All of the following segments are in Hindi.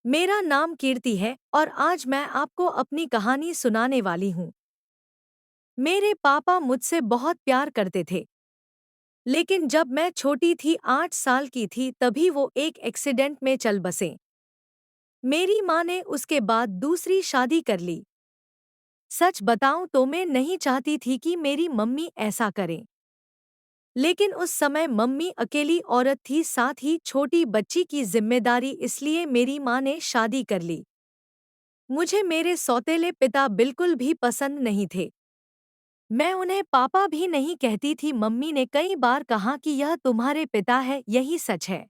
मेरा नाम कीर्ति है और आज मैं आपको अपनी कहानी सुनाने वाली हूँ। मेरे पापा मुझसे बहुत प्यार करते थे, लेकिन जब मैं छोटी थी 8 साल की थी तभी वो एक एक्सीडेंट में चल बसे। मेरी माँ ने उसके बाद दूसरी शादी कर ली। सच बताऊं तो मैं नहीं चाहती थी कि मेरी मम्मी ऐसा करें, लेकिन उस समय मम्मी अकेली औरत थी, साथ ही छोटी बच्ची की जिम्मेदारी, इसलिए मेरी माँ ने शादी कर ली। मुझे मेरे सौतेले पिता बिल्कुल भी पसंद नहीं थे। मैं उन्हें पापा भी नहीं कहती थी। मम्मी ने कई बार कहा कि यह तुम्हारे पिता है, यही सच है।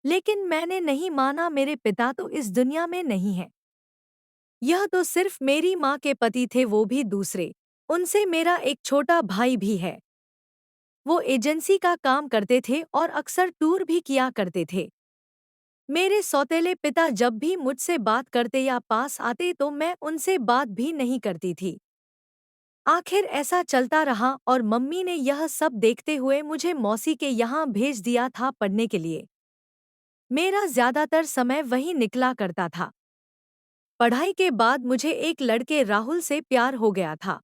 लेकिन मैंने नहीं माना, मेरे पिता तो इस दुनिया में नहीं है। यह तो सिर्फ मेरी माँ के पति थे, वो भी दूसरे। उनसे मेरा एक छोटा भाई भी है। वो एजेंसी का काम करते थे और अक्सर टूर भी किया करते थे। मेरे सौतेले पिता जब भी मुझसे बात करते या पास आते तो मैं उनसे बात भी नहीं करती थी। आखिर ऐसा चलता रहा और मम्मी ने यह सब देखते हुए मुझे मौसी के यहाँ भेज दिया था पढ़ने के लिए। मेरा ज्यादातर समय वहीं निकला करता था। पढ़ाई के बाद मुझे एक लड़के राहुल से प्यार हो गया था।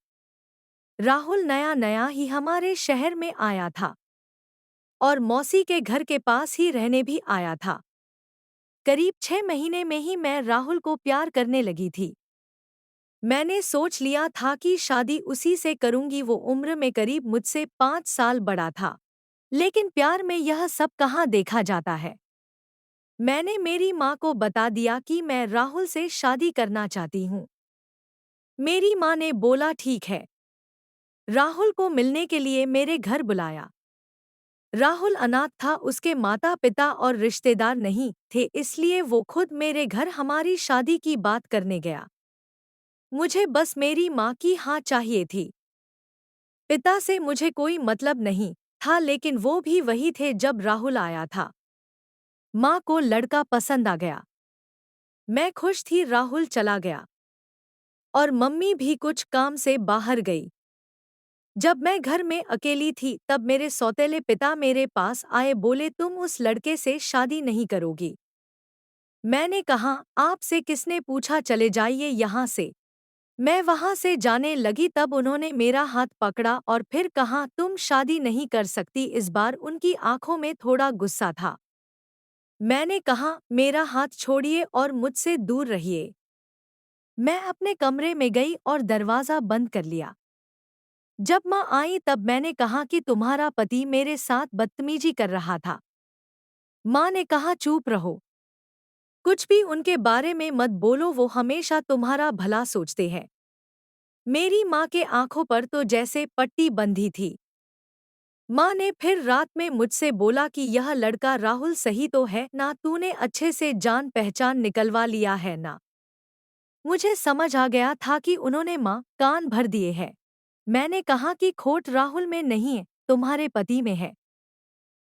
राहुल नया नया ही हमारे शहर में आया था और मौसी के घर के पास ही रहने भी आया था। करीब 6 महीने में ही मैं राहुल को प्यार करने लगी थी। मैंने सोच लिया था कि शादी उसी से करूंगी। वो उम्र में करीब मुझसे 5 साल बड़ा था। लेकिन प्यार में यह सब कहाँ देखा जाता है। मैंने मेरी माँ को बता दिया कि मैं राहुल से शादी करना चाहती हूँ। मेरी माँ ने बोला ठीक है। राहुल को मिलने के लिए मेरे घर बुलाया। राहुल अनाथ था, उसके माता पिता और रिश्तेदार नहीं थे, इसलिए वो खुद मेरे घर हमारी शादी की बात करने गया। मुझे बस मेरी माँ की हाँ चाहिए थी। पिता से मुझे कोई मतलब नहीं था, लेकिन वो भी वही थे जब राहुल आया था। माँ को लड़का पसंद आ गया। मैं खुश थी, राहुल चला गया और मम्मी भी कुछ काम से बाहर गई। जब मैं घर में अकेली थी तब मेरे सौतेले पिता मेरे पास आए, बोले तुम उस लड़के से शादी नहीं करोगी। मैंने कहा आपसे किसने पूछा, चले जाइए यहाँ से। मैं वहाँ से जाने लगी तब उन्होंने मेरा हाथ पकड़ा और फिर कहा तुम शादी नहीं कर सकती। इस बार उनकी आंखों में थोड़ा गुस्सा था। मैंने कहा मेरा हाथ छोड़िए और मुझसे दूर रहिए। मैं अपने कमरे में गई और दरवाज़ा बंद कर लिया। जब माँ आई तब मैंने कहा कि तुम्हारा पति मेरे साथ बदतमीजी कर रहा था। माँ ने कहा चुप रहो, कुछ भी उनके बारे में मत बोलो, वो हमेशा तुम्हारा भला सोचते हैं। मेरी माँ के आंखों पर तो जैसे पट्टी बंधी थी। माँ ने फिर रात में मुझसे बोला कि यह लड़का राहुल सही तो है ना, तूने अच्छे से जान पहचान निकलवा लिया है ना। मुझे समझ आ गया था कि उन्होंने माँ कान भर दिए हैं। मैंने कहा कि खोट राहुल में नहीं है, तुम्हारे पति में है।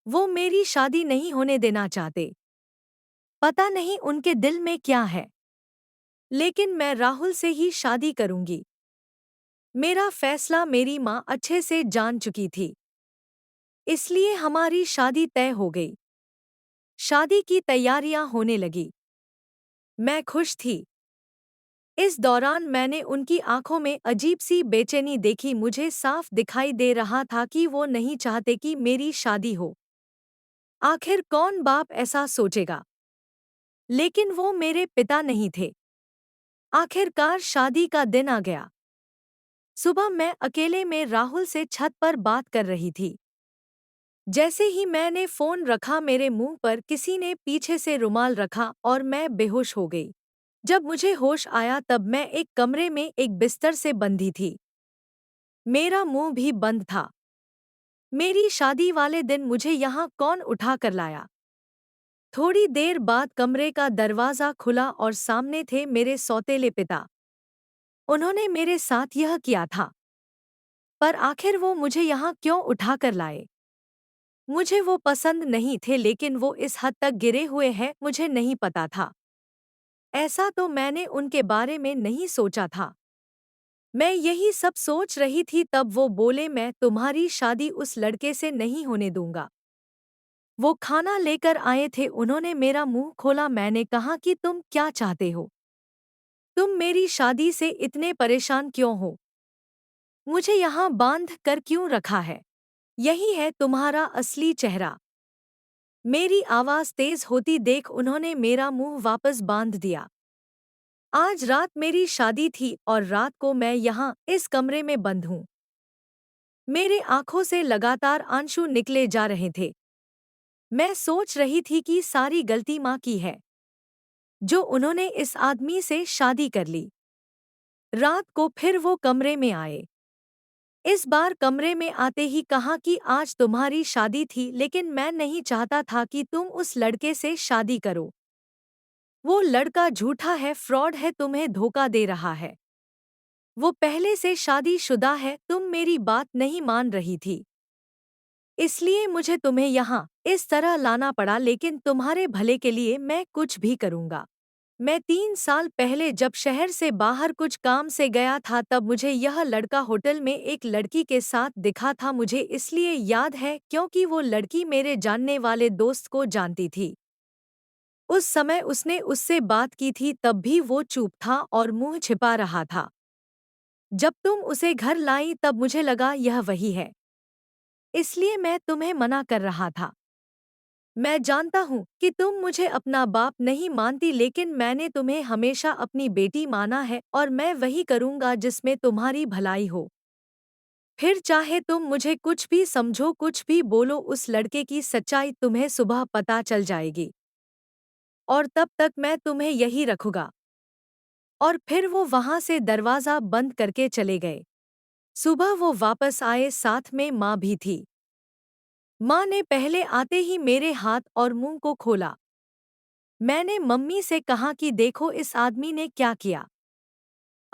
वो मेरी शादी नहीं होने देना चाहते। पता नहीं उनके दिल में क्या है, लेकिन मैं राहुल से ही शादी करूंगी। मेरा फैसला मेरी माँ अच्छे से जान चुकी थी, इसलिए हमारी शादी तय हो गई। शादी की तैयारियां होने लगी। मैं खुश थी। इस दौरान मैंने उनकी आंखों में अजीब सी बेचैनी देखी। मुझे साफ दिखाई दे रहा था कि वो नहीं चाहते कि मेरी शादी हो। आखिर कौन बाप ऐसा सोचेगा। लेकिन वो मेरे पिता नहीं थे। आखिरकार शादी का दिन आ गया। सुबह मैं अकेले में राहुल से छत पर बात कर रही थी। जैसे ही मैंने फोन रखा मेरे मुंह पर किसी ने पीछे से रुमाल रखा और मैं बेहोश हो गई। जब मुझे होश आया तब मैं एक कमरे में एक बिस्तर से बंधी थी। मेरा मुंह भी बंद था। मेरी शादी वाले दिन मुझे यहाँ कौन उठा कर लाया। थोड़ी देर बाद कमरे का दरवाज़ा खुला और सामने थे मेरे सौतेले पिता। उन्होंने मेरे साथ यह किया था, पर आखिर वो मुझे यहाँ क्यों उठा कर लाए। मुझे वो पसंद नहीं थे, लेकिन वो इस हद तक गिरे हुए हैं मुझे नहीं पता था। ऐसा तो मैंने उनके बारे में नहीं सोचा था। मैं यही सब सोच रही थी तब वो बोले मैं तुम्हारी शादी उस लड़के से नहीं होने दूंगा। वो खाना लेकर आए थे, उन्होंने मेरा मुंह खोला। मैंने कहा कि तुम क्या चाहते हो? तुम मेरी शादी से इतने परेशान क्यों हो? मुझे यहाँ बांध कर क्यों रखा है? यही है तुम्हारा असली चेहरा। मेरी आवाज तेज होती देख उन्होंने मेरा मुंह वापस बांध दिया। आज रात मेरी शादी थी और रात को मैं यहाँ इस कमरे में बंद हूँ। मेरे आंखों से लगातार आंसू निकले जा रहे थे। मैं सोच रही थी कि सारी गलती माँ की है, जो उन्होंने इस आदमी से शादी कर ली। रात को फिर वो कमरे में आए। इस बार कमरे में आते ही कहा कि आज तुम्हारी शादी थी, लेकिन मैं नहीं चाहता था कि तुम उस लड़के से शादी करो। वो लड़का झूठा है, फ्रॉड है, तुम्हें धोखा दे रहा है। वो पहले से शादीशुदा है, तुम मेरी बात नहीं मान रही थी। इसलिए मुझे तुम्हें यहाँ इस तरह लाना पड़ा, लेकिन तुम्हारे भले के लिए मैं कुछ भी करूँगा। मैं 3 साल पहले जब शहर से बाहर कुछ काम से गया था, तब मुझे यह लड़का होटल में एक लड़की के साथ दिखा था। मुझे इसलिए याद है क्योंकि वो लड़की मेरे जानने वाले दोस्त को जानती थी। उस समय उसने उससे बात की थी, तब भी वो चुप था और मुंह छिपा रहा था। जब तुम उसे घर लाई तब मुझे लगा यह वही है, इसलिए मैं तुम्हें मना कर रहा था। मैं जानता हूँ कि तुम मुझे अपना बाप नहीं मानती, लेकिन मैंने तुम्हें हमेशा अपनी बेटी माना है और मैं वही करूँगा जिसमें तुम्हारी भलाई हो। फिर चाहे तुम मुझे कुछ भी समझो, कुछ भी बोलो, उस लड़के की सच्चाई तुम्हें सुबह पता चल जाएगी और तब तक मैं तुम्हें यही रखूँगा। और फिर वो वहाँ से दरवाज़ा बंद करके चले गए। सुबह वो वापस आए, साथ में माँ भी थी। माँ ने पहले आते ही मेरे हाथ और मुंह को खोला। मैंने मम्मी से कहा कि देखो इस आदमी ने क्या किया।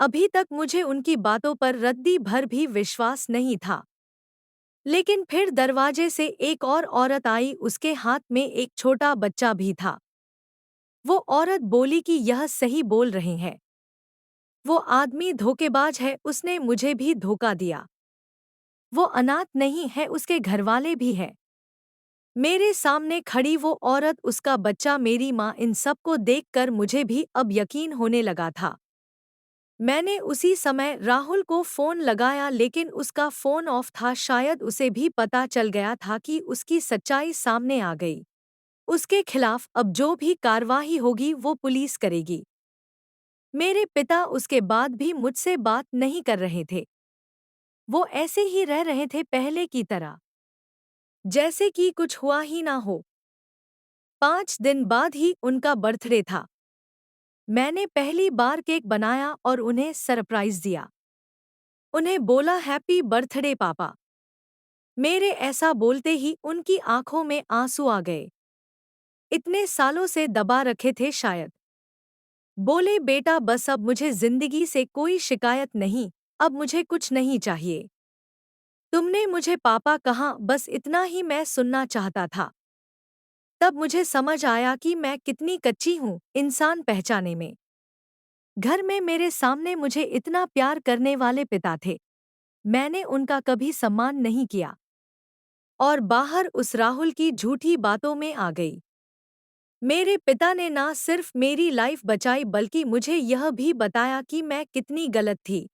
अभी तक मुझे उनकी बातों पर रत्ती भर भी विश्वास नहीं था। लेकिन फिर दरवाजे से एक और औरत आई, उसके हाथ में एक छोटा बच्चा भी था। वो औरत बोली कि यह सही बोल रहे हैं, वो आदमी धोखेबाज है, उसने मुझे भी धोखा दिया। वो अनाथ नहीं है, उसके घरवाले भी हैं। मेरे सामने खड़ी वो औरत, उसका बच्चा, मेरी माँ, इन सब को देखकर मुझे भी अब यकीन होने लगा था। मैंने उसी समय राहुल को फ़ोन लगाया, लेकिन उसका फ़ोन ऑफ था। शायद उसे भी पता चल गया था कि उसकी सच्चाई सामने आ गई। उसके खिलाफ अब जो भी कार्रवाई होगी वो पुलिस करेगी। मेरे पिता उसके बाद भी मुझसे बात नहीं कर रहे थे। वो ऐसे ही रह रहे थे पहले की तरह, जैसे कि कुछ हुआ ही ना हो। 5 दिन बाद ही उनका बर्थडे था। मैंने पहली बार केक बनाया और उन्हें सरप्राइज़ दिया। उन्हें बोला हैप्पी बर्थडे पापा। मेरे ऐसा बोलते ही उनकी आंखों में आंसू आ गए। इतने सालों से दबा रखे थे शायद। बोले बेटा बस अब मुझे जिंदगी से कोई शिकायत नहीं, अब मुझे कुछ नहीं चाहिए। तुमने मुझे पापा कहा, बस इतना ही मैं सुनना चाहता था। तब मुझे समझ आया कि मैं कितनी कच्ची हूँ इंसान पहचाने में। घर में मेरे सामने मुझे इतना प्यार करने वाले पिता थे, मैंने उनका कभी सम्मान नहीं किया और बाहर उस राहुल की झूठी बातों में आ गई। मेरे पिता ने ना सिर्फ मेरी लाइफ बचाई, बल्कि मुझे यह भी बताया कि मैं कितनी गलत थी।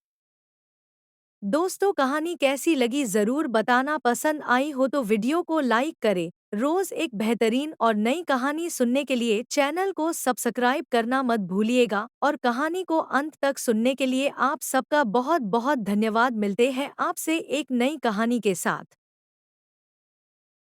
दोस्तों, कहानी कैसी लगी ज़रूर बताना। पसंद आई हो तो वीडियो को लाइक करें। रोज़ एक बेहतरीन और नई कहानी सुनने के लिए चैनल को सब्सक्राइब करना मत भूलिएगा और कहानी को अंत तक सुनने के लिए आप सबका बहुत बहुत धन्यवाद। मिलते हैं आपसे एक नई कहानी के साथ।